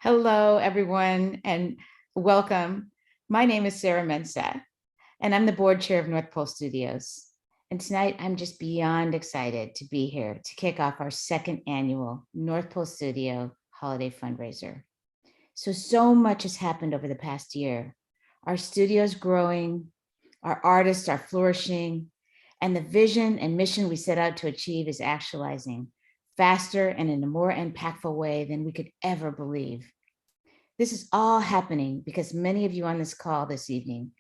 Hello, everyone, and welcome. My name is Sarah Mensah, and I'm the board chair of North Pole Studios. And tonight, I'm just beyond excited to be here to kick off our second annual North Pole Studio Holiday Fundraiser. So much has happened over the past year. Our studio's growing, our artists are flourishing, and the vision and mission we set out to achieve is actualizing faster and in a more impactful way than we could ever believe. This is all happening because many of you on this call this evening.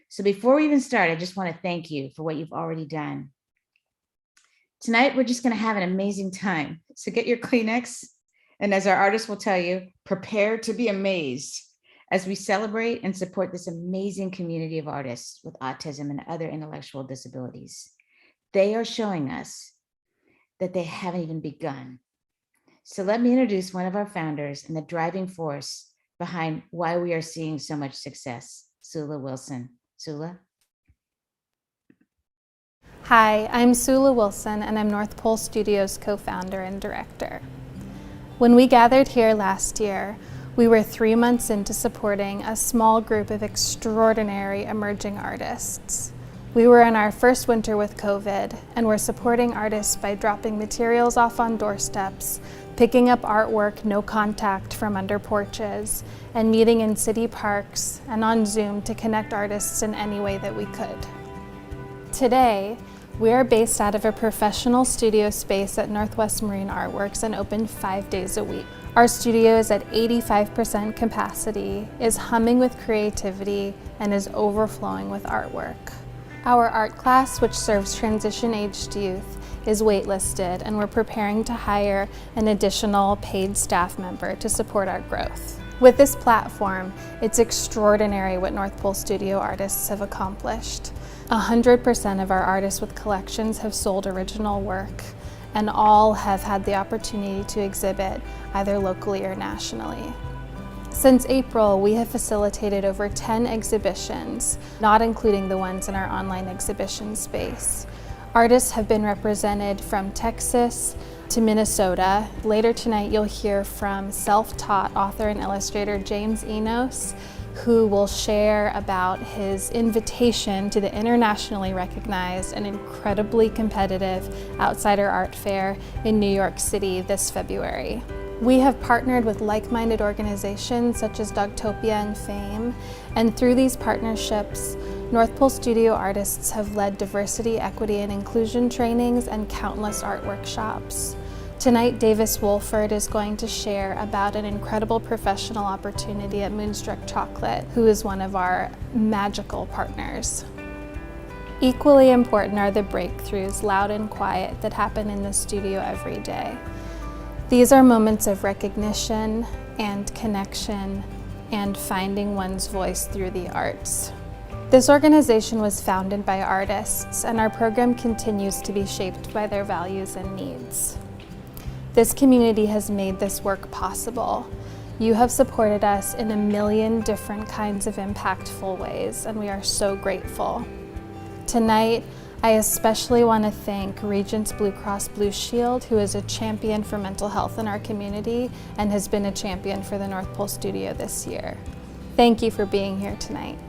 So before we even start, I just want to thank you for what you've already done. Tonight, we're just going to have an amazing time. So get your Kleenex, and as our artists will tell you, prepare to be amazed as we celebrate and support this amazing community of artists with autism and other intellectual disabilities. They are showing us that they haven't even begun. So let me introduce one of our founders and the driving force behind why we are seeing so much success, Sula Wilson. Sula? Hi, I'm Sula Wilson, and I'm North Pole Studios co-founder and director. When we gathered here last year, we were 3 months into supporting a small group of extraordinary emerging artists. We were in our first winter with COVID, and we're supporting artists by dropping materials off on doorsteps, picking up artwork no contact from under porches, and meeting in city parks and on Zoom to connect artists in any way that we could. Today, we are based out of a professional studio space at Northwest Marine Artworks and open 5 days a week. Our studio is at 85% capacity, is humming with creativity, and is overflowing with artwork. Our art class, which serves transition-aged youth, is waitlisted, and we're preparing to hire an additional paid staff member to support our growth. With this platform, it's extraordinary what North Pole Studio artists have accomplished. 100% of our artists with collections have sold original work, and all have had the opportunity to exhibit either locally or nationally. Since April, we have facilitated over 10 exhibitions, not including the ones in our online exhibition space. Artists have been represented from Texas to Minnesota. Later tonight, you'll hear from self-taught author and illustrator James Enos, who will share about his invitation to the internationally recognized and incredibly competitive Outsider Art Fair in New York City this February. We have partnered with like-minded organizations such as Dogtopia and Fame, and through these partnerships, North Pole Studio artists have led diversity, equity, and inclusion trainings and countless art workshops. Tonight, Davis Wolford is going to share about an incredible professional opportunity at Moonstruck Chocolate, who is one of our magical partners. Equally important are the breakthroughs, loud and quiet, that happen in the studio every day. These are moments of recognition and connection and finding one's voice through the arts. This organization was founded by artists, and our program continues to be shaped by their values and needs. This community has made this work possible. You have supported us in a million different kinds of impactful ways, and we are so grateful. Tonight, I especially want to thank Regents Blue Cross Blue Shield, who is a champion for mental health in our community and has been a champion for the North Pole Studio this year. Thank you for being here tonight.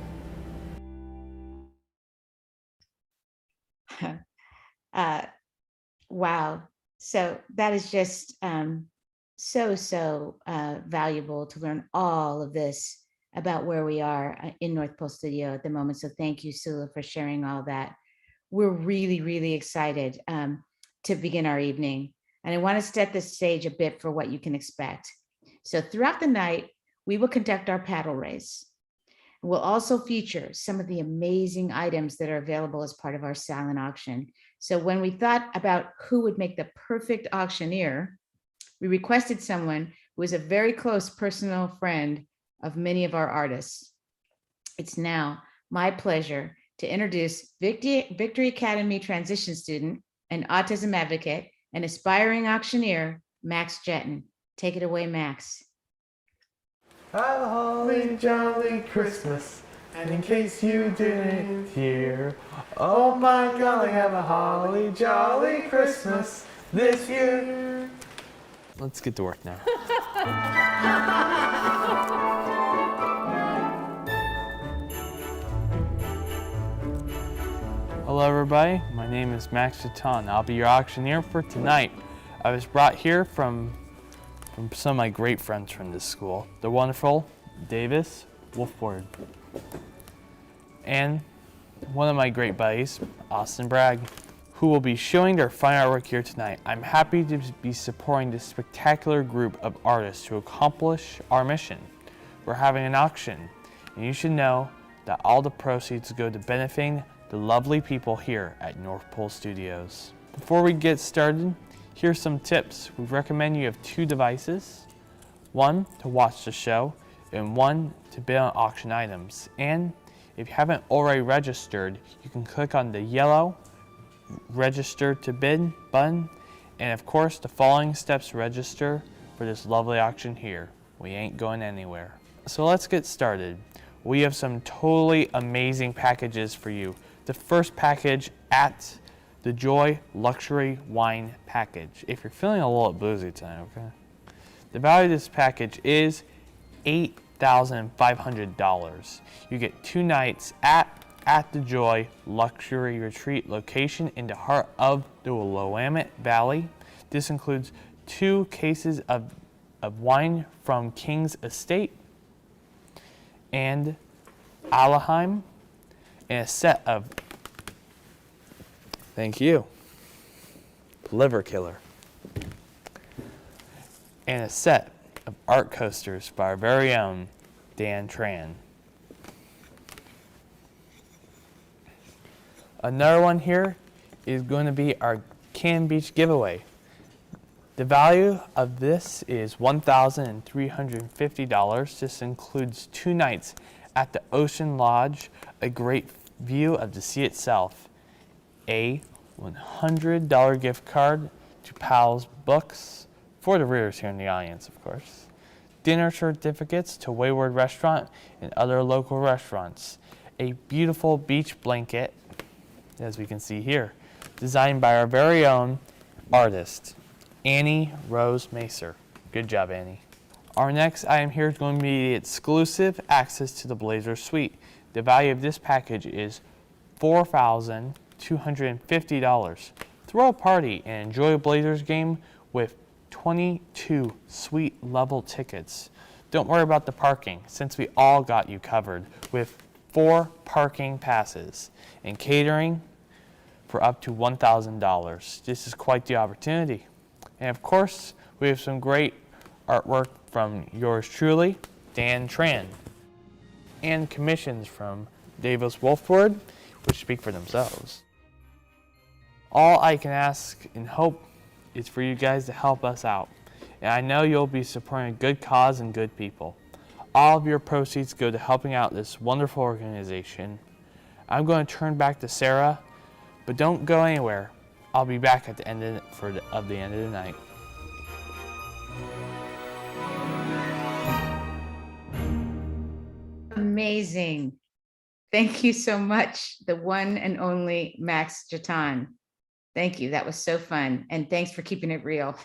Wow. So that is just so valuable to learn all of this about where we are in North Pole Studio at the moment. So thank you, Sula, for sharing all that. We're really excited to begin our evening. And I want to set the stage a bit for what you can expect. So throughout the night, we will conduct our paddle race. We'll also feature some of the amazing items that are available as part of our silent auction. So when we thought about who would make the perfect auctioneer, we requested someone who is a very close personal friend of many of our artists. It's now my pleasure to introduce Victory Academy transition student and autism advocate and aspiring auctioneer, Max Jetton. Take it away, Max. Have a holly jolly Christmas, and in case you didn't hear, oh my golly, have a holly jolly Christmas this year. let's get to work now. Hello everybody, my name is Max Chaton. I'll be your auctioneer for tonight. I was brought here from some of my great friends from this school. The wonderful Davis Wolford. And one of my great buddies, Austin Bragg, who will be showing their fine artwork here tonight. I'm happy to be supporting this spectacular group of artists to accomplish our mission. We're having an auction, and you should know that all the proceeds go to benefiting the lovely people here at North Pole Studios. Before we get started, here's some tips. We recommend you have 2 devices, one to watch the show and one to bid on auction items. And if you haven't already registered, you can click on the yellow register to bid button, and of course the following steps to register for this lovely auction here. We ain't going anywhere. So let's get started. We have some totally amazing packages for you. The first package at the Joy Luxury Wine Package. If you're feeling a little boozy tonight, okay? The value of this package is $8,500. You get 2 nights at the Joy Luxury Retreat location in the heart of the Willamette Valley. This includes 2 cases of wine from King's Estate and Aleheim, and a set of, thank you, Liver Killer, and a set of art coasters by our very own Dan Tran. Another one here is going to be our Cannon Beach giveaway. The value of this is $1,350. This includes 2 nights at the Ocean Lodge, a great view of the sea itself, a $100 gift card to Pal's Books for the readers here in the audience, of course, dinner certificates to Wayward Restaurant and other local restaurants, a beautiful beach blanket, as we can see here, designed by our very own artist, Annie Rose Macer. Good job, Annie. Our next item here is going to be the exclusive access to the Blazer Suite. The value of this package is $4,250. Throw a party and enjoy a Blazers game with 22 suite level tickets. Don't worry about the parking, since we all got you covered with 4 parking passes and catering for up to $1,000. This is quite the opportunity. And of course, we have some great artwork from yours truly, Dan Tran, and commissions from Davis Wolford, which speak for themselves. All I can ask and hope is for you guys to help us out. And I know you'll be supporting a good cause and good people. All of your proceeds go to helping out this wonderful organization. I'm going to turn back to Sarah, but don't go anywhere. I'll be back at the end of the end of the night. Amazing. Thank you so much, the one and only Max Chaton. Thank you. That was so fun. And thanks for keeping it real.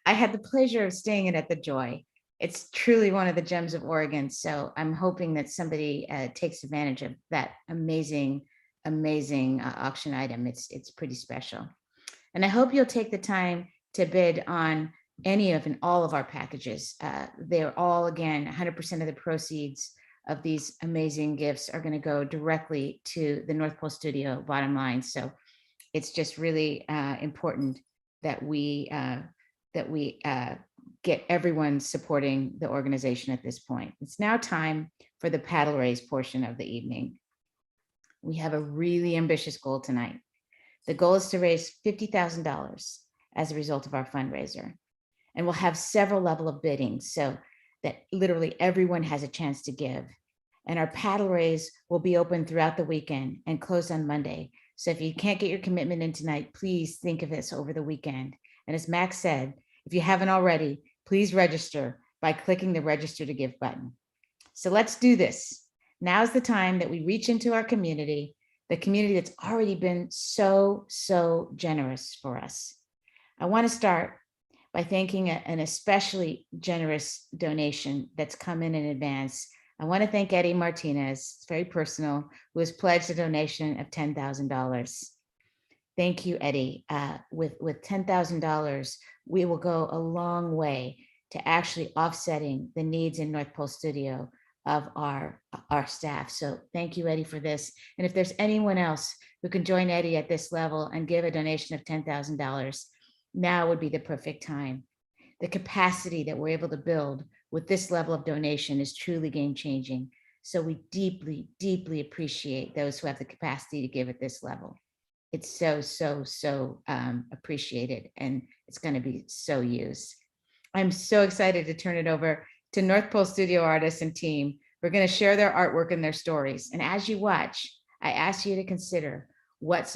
I had the pleasure of staying in at the Joy. It's truly one of the gems of Oregon. So I'm hoping that somebody takes advantage of that amazing auction item. It's pretty special. And I hope you'll take the time to bid on any of and all of our packages. They're all, again, 100% of the proceeds of these amazing gifts are going to go directly to the North Pole Studio bottom line. So it's just really important that we get everyone supporting the organization at this point. It's now time for the paddle raise portion of the evening. We have a really ambitious goal tonight. The goal is to raise $50,000 as a result of our fundraiser. And we'll have several levels of bidding so that literally everyone has a chance to give. And our paddle raise will be open throughout the weekend and close on Monday. So if you can't get your commitment in tonight, please think of this over the weekend. And as Max said, if you haven't already, please register by clicking the register to give button. So let's do this. Now's the time that we reach into our community, the community that's already been so generous for us. I want to start by thanking an especially generous donation that's come in advance. I want to thank Eddie Martinez, it's very personal, who has pledged a donation of $10,000. Thank you, Eddie. With $10,000, we will go a long way to actually offsetting the needs in North Pole Studio of our staff. So thank you, Eddie, for this. And if there's anyone else who can join Eddie at this level and give a donation of $10,000, now would be the perfect time. The capacity that we're able to build with this level of donation is truly game-changing. So we deeply, deeply appreciate those who have the capacity to give at this level. It's so appreciated, and it's going to be so used. I'm so excited to turn it over to North Pole Studio artists and team. We're going to share their artwork and their stories. And as you watch, I ask you to consider what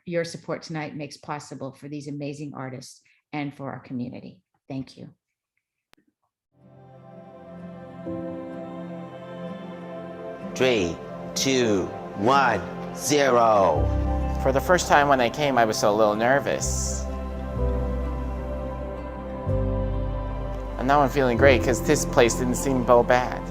your support tonight makes possible for these amazing artists and for our community. Thank you. Three, two, 1, 0. For the first time when I came, I was a little nervous. And now I'm feeling great because this place didn't seem so bad.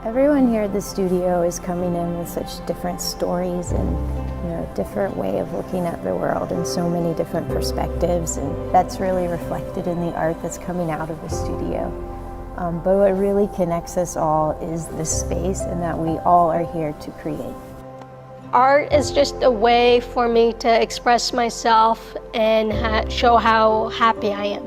Everyone here at the studio is coming in with such different stories and different way of looking at the world and so many different perspectives, and that's really reflected in the art that's coming out of the studio. But what really connects us all is this space, and that we all are here to create. Art is just a way for me to express myself and show how happy I am.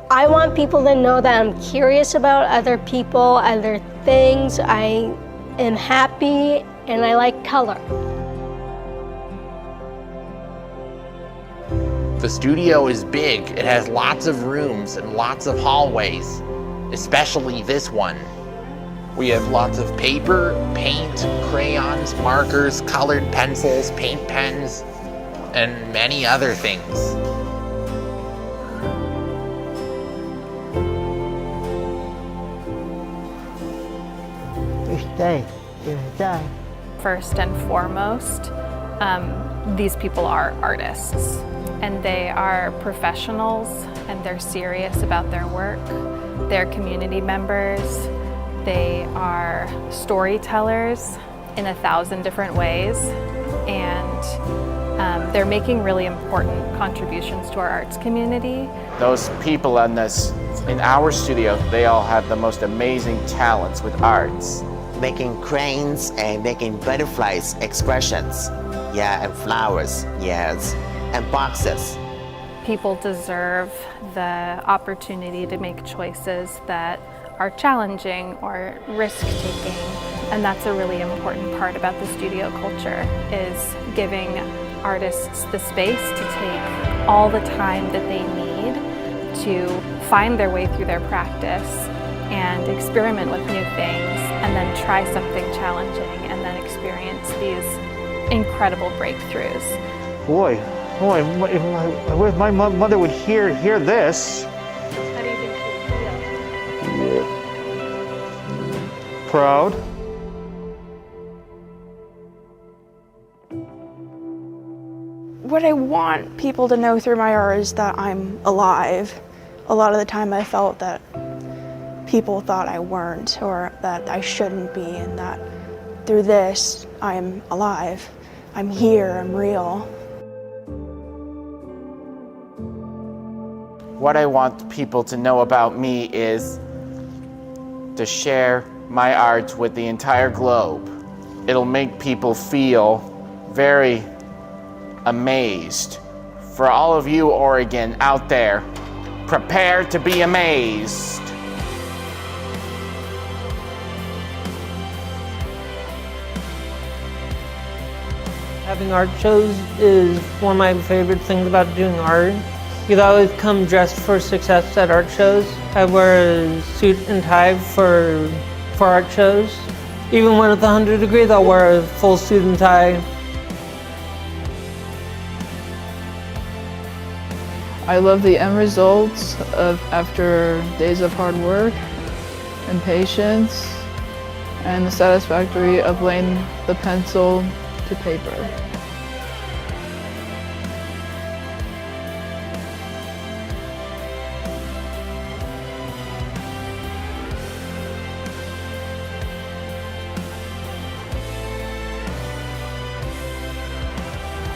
I want people to know that I'm curious about other people, other things. I am happy and I like color. The studio is big. It has lots of rooms and lots of hallways, especially this one. We have lots of paper, paint, crayons, markers, colored pencils, paint pens, and many other things. First and foremost, these people are artists, and they are professionals, and they're serious about their work. They're community members. They are storytellers in 1,000 different ways, and they're making really important contributions to our arts community. Those people in our studio, they all have the most amazing talents with arts. Making cranes and making butterflies expressions. Yeah, and flowers, yes, and boxes. People deserve the opportunity to make choices that are challenging or risk-taking, and that's a really important part about the studio culture, is giving artists the space to take all the time that they need to find their way through their practice and experiment with new things, and then try something challenging, and then experience these incredible breakthroughs. Boy, I wish my mother would hear this. How do you think she would feel? Proud. What I want people to know through my art is that I'm alive. A lot of the time I felt that people thought I weren't, or that I shouldn't be, and that through this, I'm alive. I'm here, I'm real. What I want people to know about me is to share my art with the entire globe. It'll make people feel very amazed. For all of you, Oregon, out there, prepare to be amazed. Having art shows is one of my favorite things about doing art. Because I always come dressed for success at art shows. I wear a suit and tie for art shows. Even when it's 100 degrees, I'll wear a full suit and tie. I love the end results of after days of hard work and patience, and the satisfactory of laying the pencil to paper.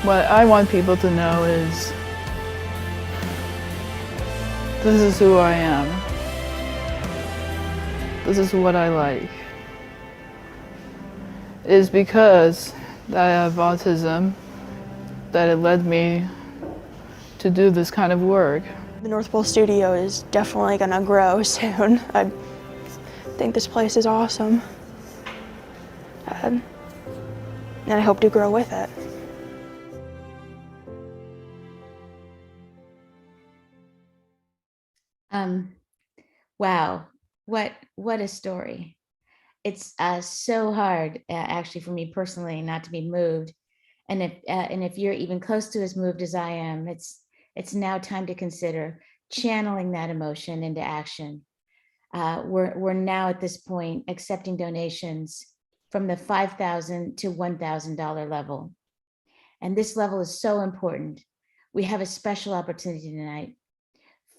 What I want people to know is this is who I am. This is what I like. It is because I have autism that it led me to do this kind of work. The North Pole Studio is definitely gonna grow soon. I think this place is awesome. And I hope to grow with it. Wow, what a story. It's so hard, actually, for me personally, not to be moved. And if you're even close to as moved as I am, it's now time to consider channeling that emotion into action. We're now at this point accepting donations from the $5,000 to $1,000 level. And this level is so important. We have a special opportunity tonight.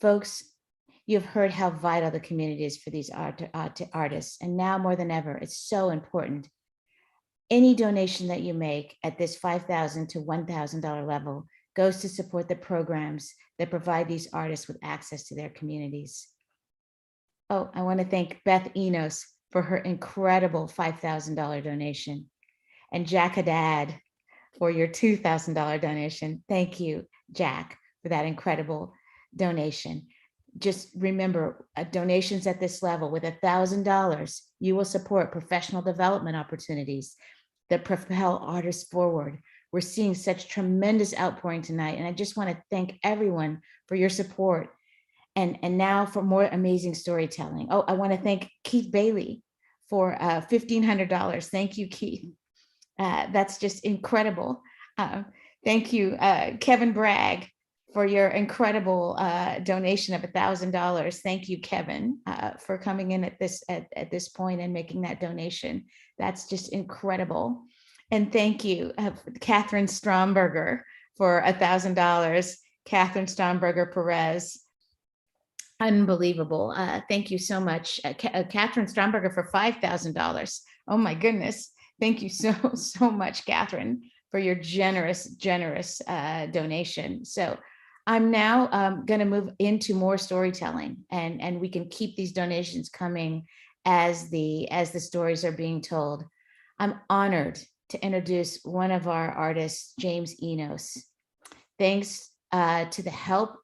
Folks, you've heard how vital the community is for these artists. And now more than ever, it's so important. Any donation that you make at this $5,000 to $1,000 level goes to support the programs that provide these artists with access to their communities. Oh, I want to thank Beth Enos for her incredible $5,000 donation, and Jack Haddad for your $2,000 donation. Thank you, Jack, for that incredible donation. Just remember, donations at this level with $1,000, you will support professional development opportunities that propel artists forward. We're seeing such tremendous outpouring tonight, and I just want to thank everyone for your support. And now for more amazing storytelling. Oh, I want to thank Keith Bailey for $1,500. Thank you, Keith. That's just incredible. Thank you, Kevin Bragg, for your incredible donation of $1,000. Thank you, Kevin, for coming in at this point and making that donation. That's just incredible. And thank you, Catherine Stromberger, for $1,000. Catherine Stromberger Perez. Unbelievable. Thank you so much. Catherine Stromberger for $5,000. Oh my goodness. Thank you so much, Catherine, for your generous donation. So I'm now going to move into more storytelling, and we can keep these donations coming as the stories are being told. I'm honored to introduce one of our artists, James Enos. Thanks to the help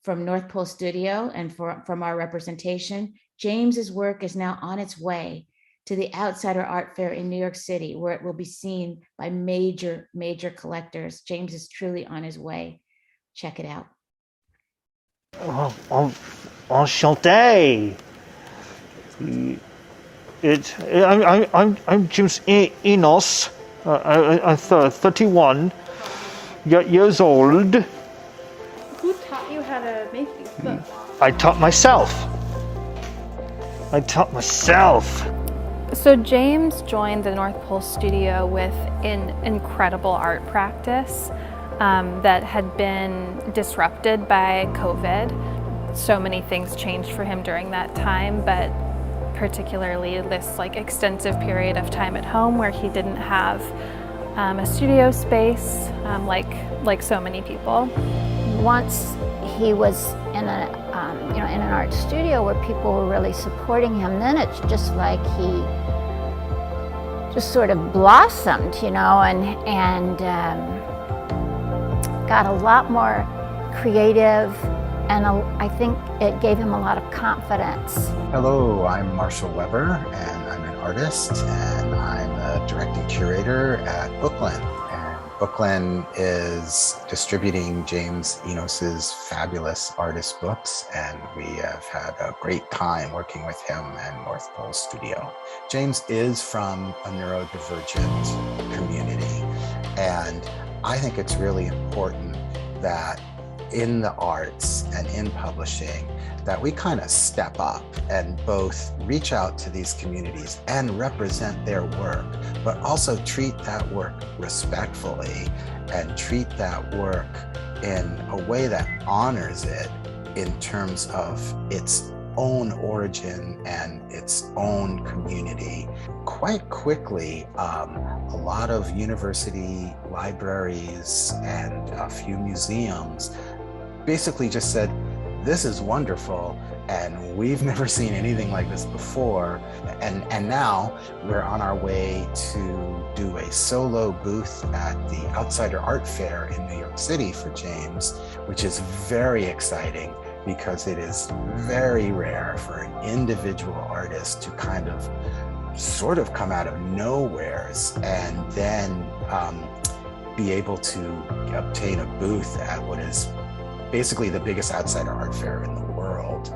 from North Pole Studio and from our representation, James's work is now on its way to the Outsider Art Fair in New York City, where it will be seen by major collectors. James is truly on his way. Check it out. Enchanté. I'm James Enos. I'm 31 years old. Who taught you how to make these books? I taught myself. So James joined the North Pole Studio with an incredible art practice that had been disrupted by COVID. So many things changed for him during that time, but particularly this extensive period of time at home where he didn't have a studio space like so many people. Once he was in in an art studio where people were really supporting him, then it's just like he just sort of blossomed, and got a lot more creative, and I think it gave him a lot of confidence. Hello, I'm Marshall Weber, and I'm an artist, and I'm a directing curator at Bookland. And Bookland is distributing James Enos's fabulous artist books, and we have had a great time working with him and North Pole Studio. James is from a neurodivergent community, and I think it's really important that in the arts and in publishing that we kind of step up and both reach out to these communities and represent their work, but also treat that work respectfully and treat that work in a way that honors it in terms of its own origin and its own community. Quite quickly, a lot of university libraries and a few museums basically just said, this is wonderful, and we've never seen anything like this before. And now we're on our way to do a solo booth at the Outsider Art Fair in New York City for James, which is very exciting because it is very rare for an individual artist to kind of sort of come out of nowheres and then be able to obtain a booth at what is basically the biggest outsider art fair in the world.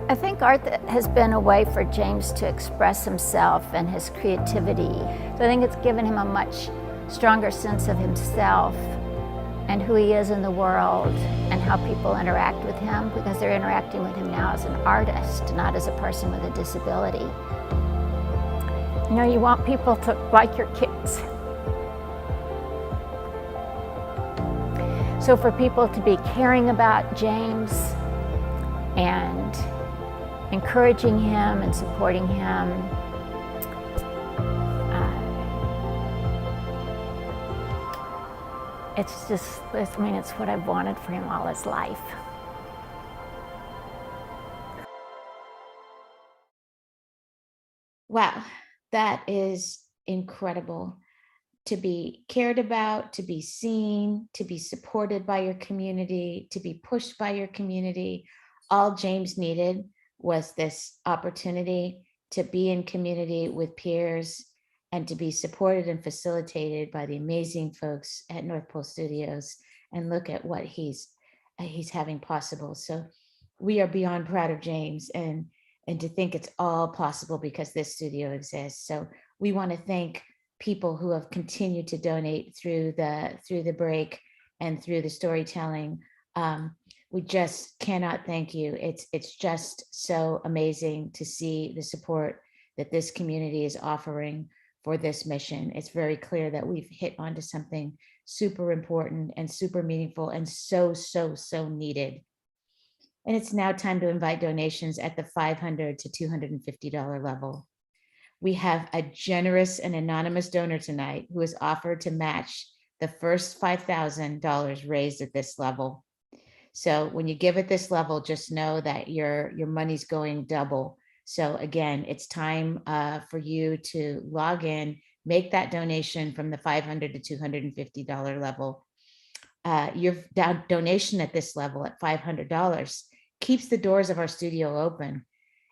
I think art has been a way for James to express himself and his creativity. So I think it's given him a much stronger sense of himself and who he is in the world and how people interact with him, because they're interacting with him now as an artist, not as a person with a disability. You know, you want people to like your kids. So for people to be caring about James and encouraging him and supporting him, it's just, I mean, it's what I've wanted for him all his life. Wow, that is incredible. To be cared about, to be seen, to be supported by your community, to be pushed by your community. All James needed was this opportunity to be in community with peers and to be supported and facilitated by the amazing folks at North Pole Studios, and look at what he's having possible. So we are beyond proud of James, and to think it's all possible because this studio exists. So we want to thank people who have continued to donate through the break and through the storytelling. We just cannot thank you. It's just so amazing to see the support that this community is offering for this mission. It's very clear that we've hit onto something super important and super meaningful and so needed. And it's now time to invite donations at the $500 to $250 level. We have a generous and anonymous donor tonight who has offered to match the first $5,000 raised at this level. So when you give at this level, just know that your money's going double. So again, it's time for you to log in, make that donation from the $500 to $250 level. Your donation at this level at $500 keeps the doors of our studio open.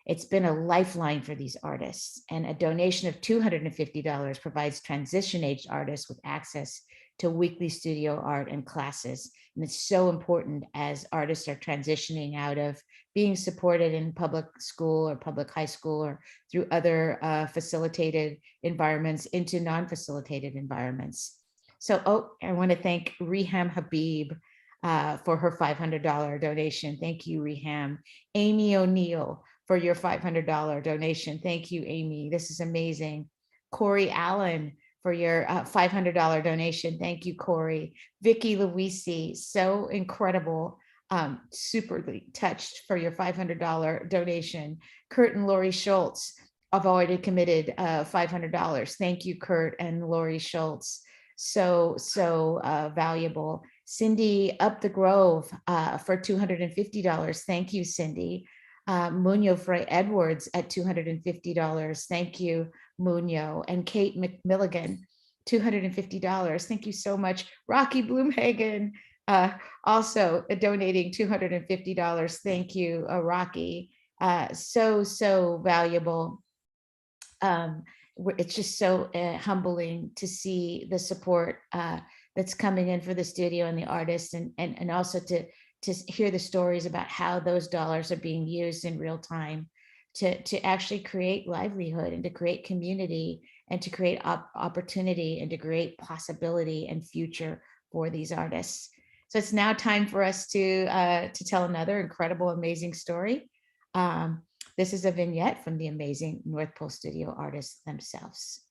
It's been a lifeline for these artists, and a donation of $250 provides transition-aged artists with access to weekly studio art and classes. And it's so important as artists are transitioning out of being supported in public school or public high school or through other facilitated environments into non-facilitated environments. So, I want to thank Reham Habib for her $500 donation. Thank you, Reham. Amy O'Neill for your $500 donation. Thank you, Amy. This is amazing. Corey Allen for your $500 donation. Thank you, Corey. Vicky Luisi, so incredible. Superly touched for your $500 donation. Kurt and Lori Schultz have already committed $500. Thank you, Kurt and Lori Schultz. So valuable. Cindy Up the Grove for $250. Thank you, Cindy. Munyo Frey Edwards at $250. Thank you, Munyo. And Kate McMilligan, $250. Thank you so much. Rocky Bloomhagen also donating $250. Thank you, Rocky. So valuable. It's just so humbling to see the support that's coming in for the studio and the artists, and also to hear the stories about how those dollars are being used in real time to actually create livelihood and to create community and to create opportunity and to create possibility and future for these artists. So it's now time for us to tell another incredible, amazing story. This is a vignette from the amazing North Pole Studio artists themselves.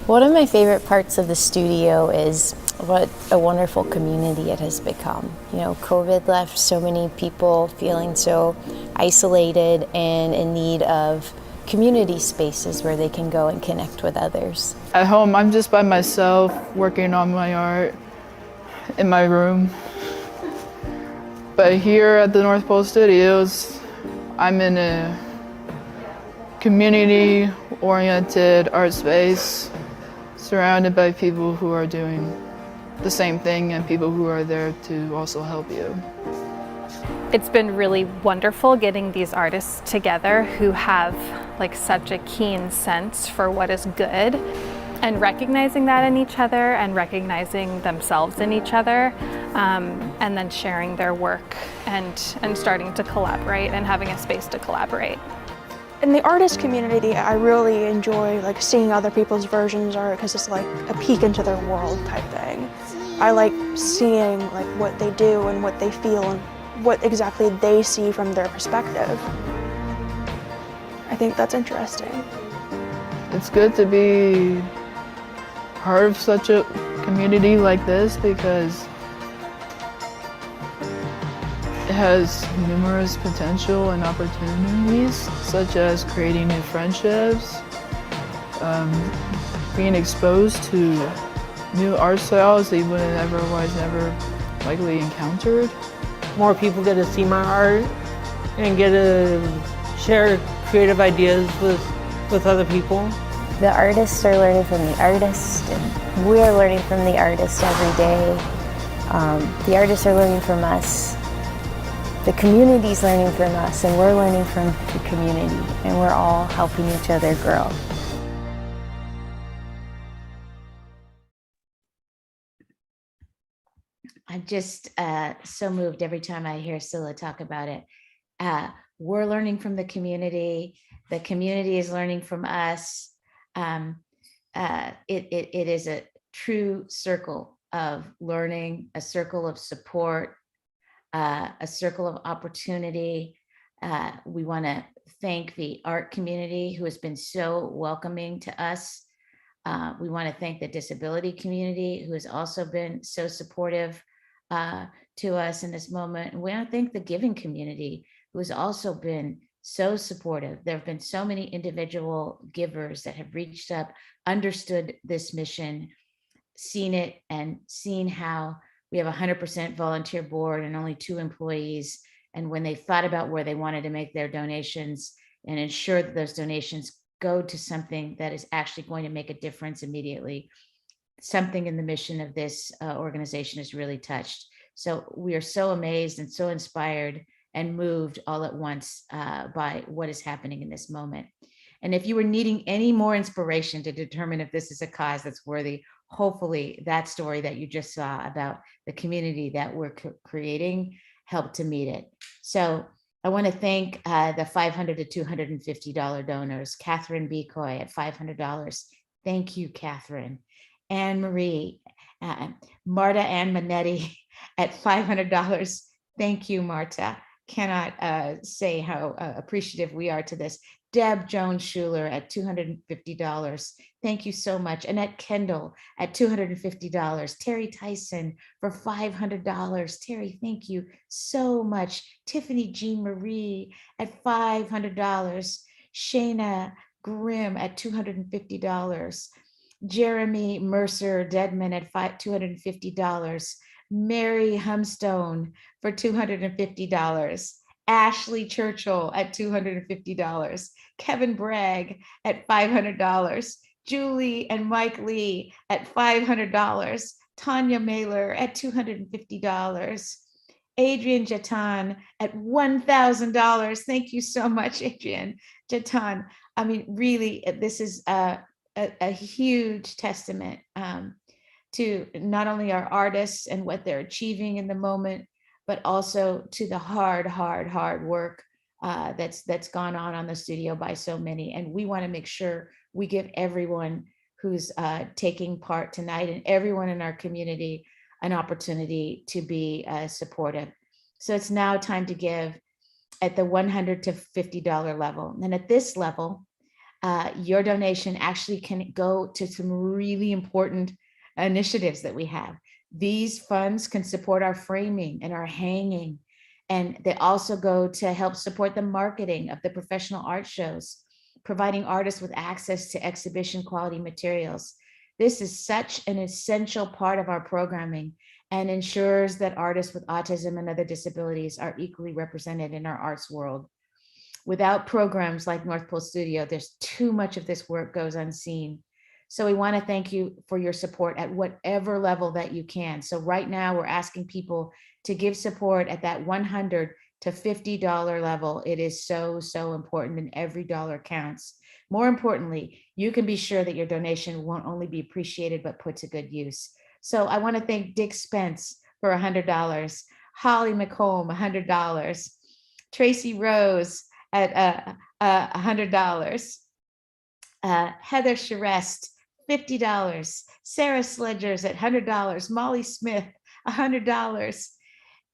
One of my favorite parts of the studio is what a wonderful community it has become. You know, COVID left so many people feeling so isolated and in need of community spaces where they can go and connect with others. At home, I'm just by myself working on my art in my room. But here at the North Pole Studios, I'm in a community-oriented art space surrounded by people who are doing the same thing and people who are there to also help you. It's been really wonderful getting these artists together who have like such a keen sense for what is good, and recognizing that in each other and recognizing themselves in each other, and then sharing their work and starting to collaborate and having a space to collaborate. In the artist community, I really enjoy like seeing other people's versions of art because it's like a peek into their world type thing. I like seeing like what they do and what they feel and what exactly they see from their perspective. I think that's interesting. It's good to be part of such a community like this because it has numerous potential and opportunities, such as creating new friendships, being exposed to new art styles that you would have otherwise never likely encountered. More people get to see my art and get to share creative ideas with other people. The artists are learning from the artists, and we are learning from the artists every day. The artists are learning from us. The community's learning from us, and we're learning from the community, and we're all helping each other grow. I'm just so moved every time I hear Scylla talk about it. We're learning from the community is learning from us. It is a true circle of learning, a circle of support, a circle of opportunity. We want to thank the art community who has been so welcoming to us. We want to thank the disability community who has also been so supportive to us in this moment. And we want to thank the giving community who has also been so supportive. There have been so many individual givers that have reached up, understood this mission, seen it, and seen how we have a 100% volunteer board and only 2 employees. And when they thought about where they wanted to make their donations and ensure that those donations go to something that is actually going to make a difference immediately, something in the mission of this organization is really touched. So we are so amazed and so inspired and moved all at once by what is happening in this moment. And if you were needing any more inspiration to determine if this is a cause that's worthy, hopefully that story that you just saw about the community that we're creating helped to meet it. So I want to thank the $500 to $250 donors. Catherine Becoy at $500. Thank you, Catherine. Anne Marie, Marta Ann Manetti at $500. Thank you, Marta. Cannot say how appreciative we are to this. Deb Jones Schuler at $250. Thank you so much. Annette Kendall at $250. Terry Tyson for $500. Terry, thank you so much. Tiffany Jean Marie at $500. Shayna Grimm at $250. Jeremy Mercer Deadman at $250. Mary Humstone for $250. Ashley Churchill at $250. Kevin Bragg at $500. Julie and Mike Lee at $500. Tanya Mailer at $250. Adrian Jatan at $1,000. Thank you so much, Adrian Jatan. I mean, really, this is a huge testament to not only our artists and what they're achieving in the moment, but also to the hard work that's gone on the studio by so many. And we want to make sure we give everyone who's taking part tonight and everyone in our community an opportunity to be supportive. So it's now time to give at the $100 to $50 level. And at this level, your donation actually can go to some really important initiatives that we have. These funds can support our framing and our hanging, and they also go to help support the marketing of the professional art shows, providing artists with access to exhibition quality materials. This is such an essential part of our programming and ensures that artists with autism and other disabilities are equally represented in our arts world. Without programs like North Pole Studio, there's too much of this work goes unseen. So we want to thank you for your support at whatever level that you can. So right now we're asking people to give support at that $100 to $50 level. It is so, so important, and every dollar counts. More importantly, you can be sure that your donation won't only be appreciated, but put to good use. So I want to thank Dick Spence for $100, Holly McComb, $100, Tracy Rose at $100, Heather Charest, $50, Sarah Sledgers at $100, Molly Smith, $100,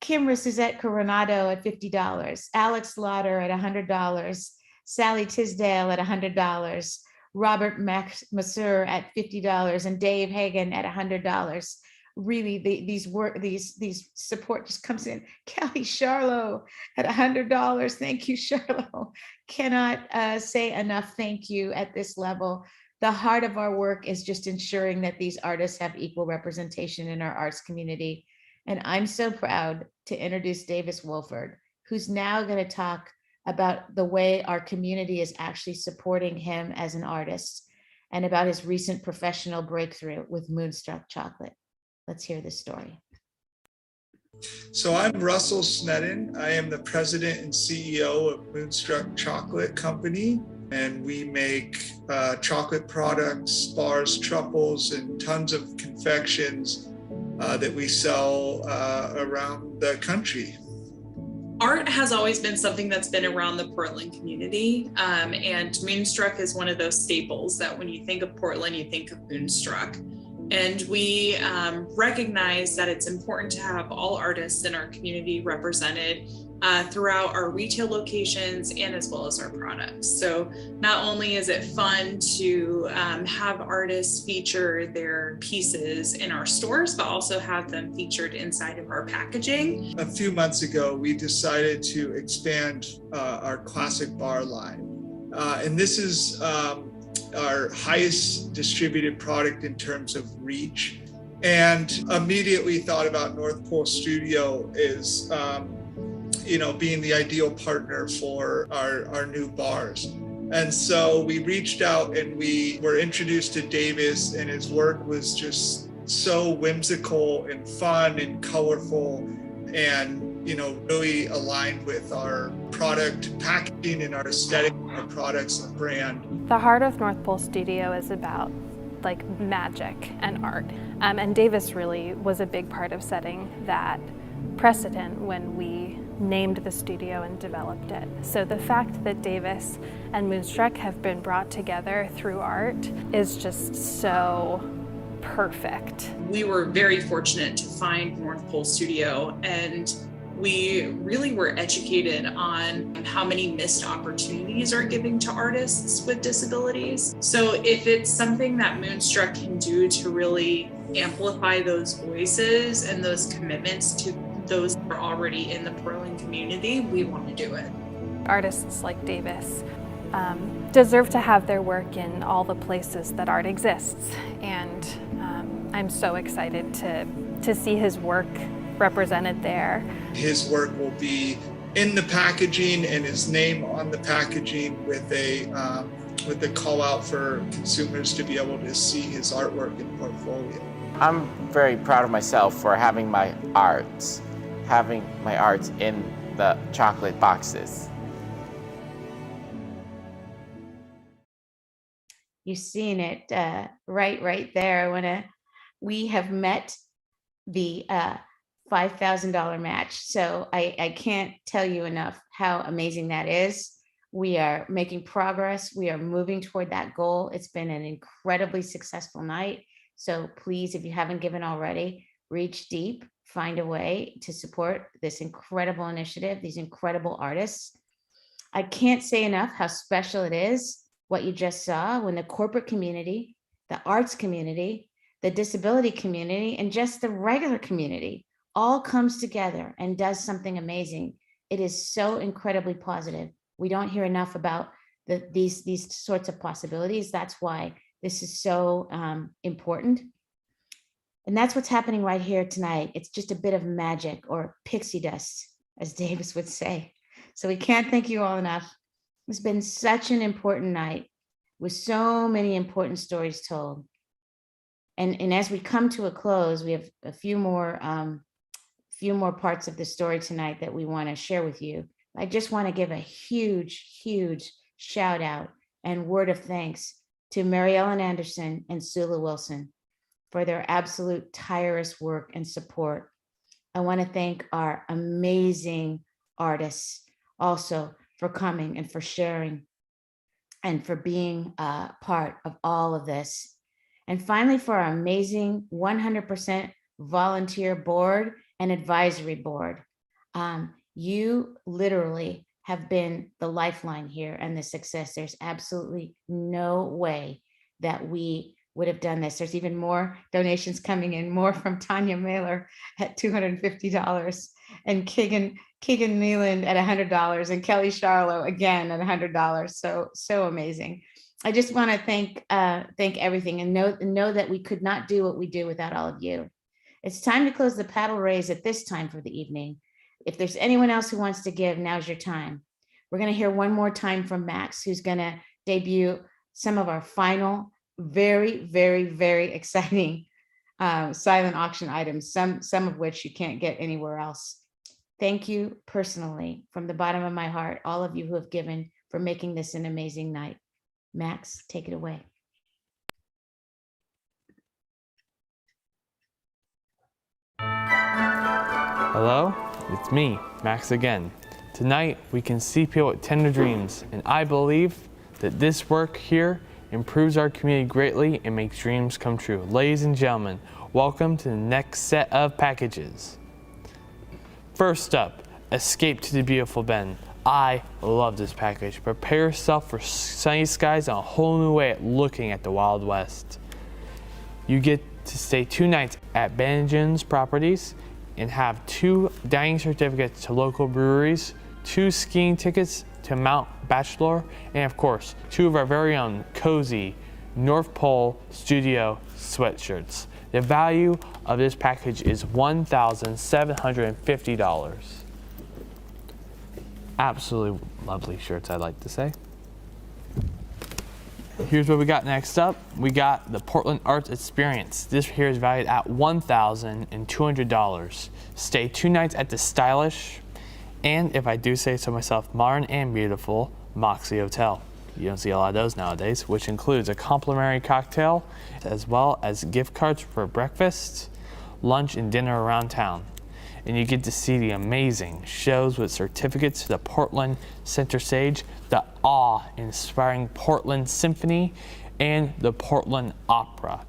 Kimra Suzette Coronado at $50, Alex Lauder at $100, Sally Tisdale at $100, Robert Masur at $50, and Dave Hagan at $100. Really, these support just comes in. Kelly Charlo at $100. Thank you, Charlo. Cannot say enough thank you at this level. The heart of our work is just ensuring that these artists have equal representation in our arts community. And I'm so proud to introduce Davis Wolford, who's now going to talk about the way our community is actually supporting him as an artist and about his recent professional breakthrough with Moonstruck Chocolate. Let's hear this story. So I'm Russell Snedden. I am the president and CEO of Moonstruck Chocolate Company, and we make chocolate products, bars, truffles, and tons of confections that we sell around the country. Art has always been something that's been around the Portland community, and Moonstruck is one of those staples that when you think of Portland, you think of Moonstruck. And we recognize that it's important to have all artists in our community represented throughout our retail locations and as well as our products. So not only is it fun to have artists feature their pieces in our stores, but also have them featured inside of our packaging. A few months ago, we decided to expand our classic bar line. And this is our highest distributed product in terms of reach, and immediately thought about North Pole Studio as being the ideal partner for our new bars. And so we reached out and we were introduced to Davis, and his work was just so whimsical and fun and colorful, and really aligned with our product packaging and our aesthetic, our products and brand. The heart of North Pole Studio is about like magic and art. And Davis really was a big part of setting that precedent when we named the studio and developed it. So the fact that Davis and Moonstruck have been brought together through art is just so perfect. We were very fortunate to find North Pole Studio, and we really were educated on how many missed opportunities are given to artists with disabilities. So if it's something that Moonstruck can do to really amplify those voices and those commitments to those that are already in the Portland community, we want to do it. Artists like Davis deserve to have their work in all the places that art exists. And I'm so excited to see his work represented there. His work will be in the packaging and his name on the packaging with a call out for consumers to be able to see his artwork and portfolio. I'm very proud of myself for having my arts in the chocolate boxes. You've seen it right there. When we have met the $5,000 match. So I can't tell you enough how amazing that is. We are making progress. We are moving toward that goal. It's been an incredibly successful night. So please, if you haven't given already, reach deep, find a way to support this incredible initiative, these incredible artists. I can't say enough how special it is what you just saw when the corporate community, the arts community, the disability community, and just the regular community all comes together and does something amazing. It is so incredibly positive. We don't hear enough about these sorts of possibilities. That's why this is so important. And that's what's happening right here tonight. It's just a bit of magic, or pixie dust, as Davis would say. So we can't thank you all enough. It's been such an important night with so many important stories told. And as we come to a close, we have a few more parts of the story tonight that we want to share with you. I just want to give a huge shout out and word of thanks to Mary Ellen Anderson and Sula Wilson for their absolute tireless work and support. I want to thank our amazing artists also for coming and for sharing and for being part of all of this. And finally, for our amazing 100% volunteer board and advisory board. You literally have been the lifeline here and the success. There's absolutely no way that we would have done this. There's even more donations coming in, more from Tanya Mailer at $250 and Keegan Nealand at $100 and Kelly Charlo again at $100. So amazing. I just want to thank everything and know that we could not do what we do without all of you. It's time to close the paddle raise at this time for the evening. If there's anyone else who wants to give, now's your time. We're going to hear one more time from Max, who's going to debut some of our final, very exciting silent auction items, some of which you can't get anywhere else. Thank you personally, from the bottom of my heart, all of you who have given, for making this an amazing night. Max, take it away. Hello, it's me, Max again. Tonight, we can see people with tender dreams, and I believe that this work here improves our community greatly and makes dreams come true. Ladies and gentlemen, welcome to the next set of packages. First up, Escape to the Beautiful Bend. I love this package. Prepare yourself for sunny skies and a whole new way at looking at the Wild West. You get to stay 2 nights at Benjamin's properties and have 2 dining certificates to local breweries, 2 skiing tickets to Mount Bachelor, and of course, 2 of our very own cozy North Pole Studio sweatshirts. The value of this package is $1,750. Absolutely lovely shirts, I'd like to say. Here's what we got next up. We got the Portland Arts Experience. This here is valued at $1,200. Stay 2 nights at the stylish, and if I do say so myself, modern and beautiful Moxie Hotel. You don't see a lot of those nowadays, which includes a complimentary cocktail, as well as gift cards for breakfast, lunch, and dinner around town. And you get to see the amazing shows with certificates to the Portland Center Stage, the awe-inspiring Portland Symphony, and the Portland Opera.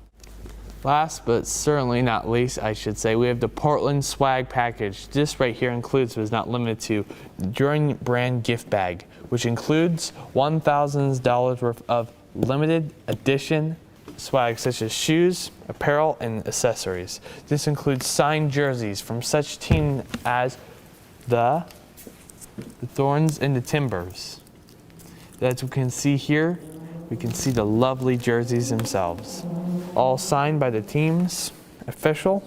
Last but certainly not least, I should say, we have the Portland Swag Package. This right here includes, but is not limited to, the During Brand Gift Bag, which includes $1,000 worth of limited edition swag such as shoes, apparel, and accessories. This includes signed jerseys from such teams as the Thorns and the Timbers. As we can see here, we can see the lovely jerseys themselves, all signed by the team's official.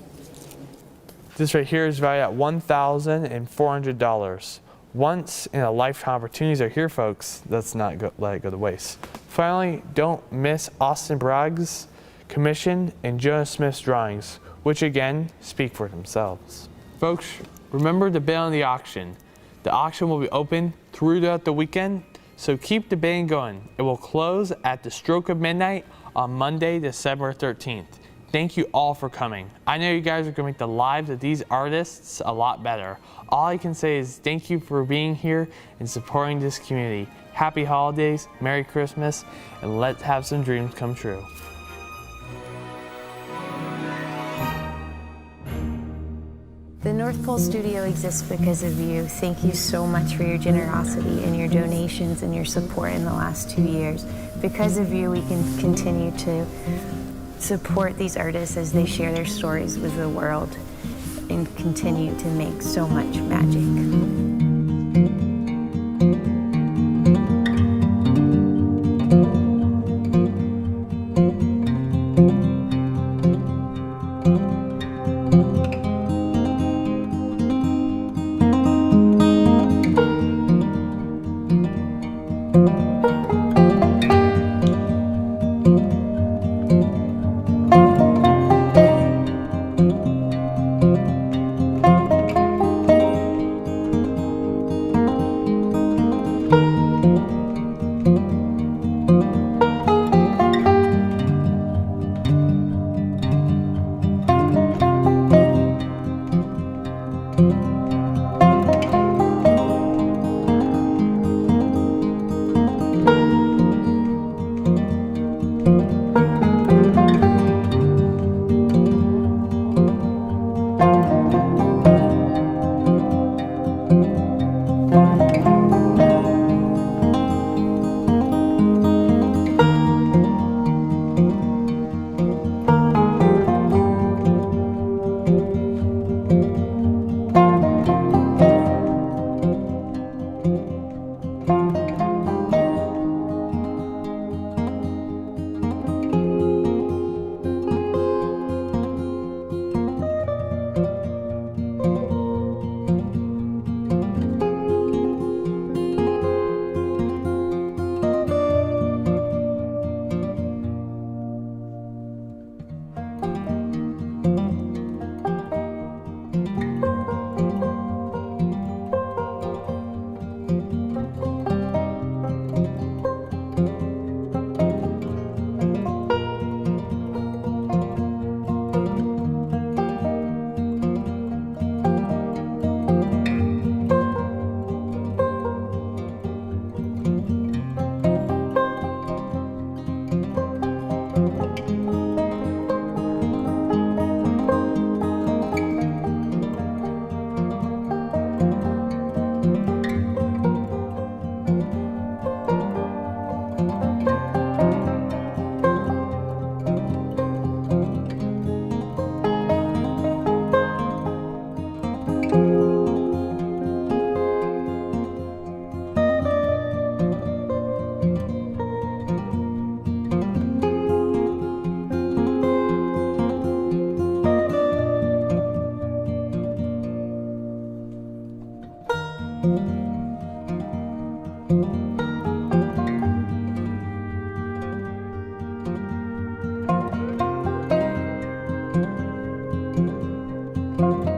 This right here is valued at $1,400. Once in a lifetime opportunities are here, folks. Let's not let it go to waste. Finally, don't miss Austin Bragg's commission and Jonah Smith's drawings, which again speak for themselves. Folks, remember to bid on the auction. The auction will be open throughout the weekend, so keep the bidding going. It will close at the stroke of midnight on Monday, December 13th. Thank you all for coming. I know you guys are going to make the lives of these artists a lot better. All I can say is thank you for being here and supporting this community. Happy holidays, Merry Christmas, and let's have some dreams come true. The North Pole Studio exists because of you. Thank you so much for your generosity and your donations and your support in the last 2 years. Because of you, we can continue to support these artists as they share their stories with the world and continue to make so much magic. Thank you.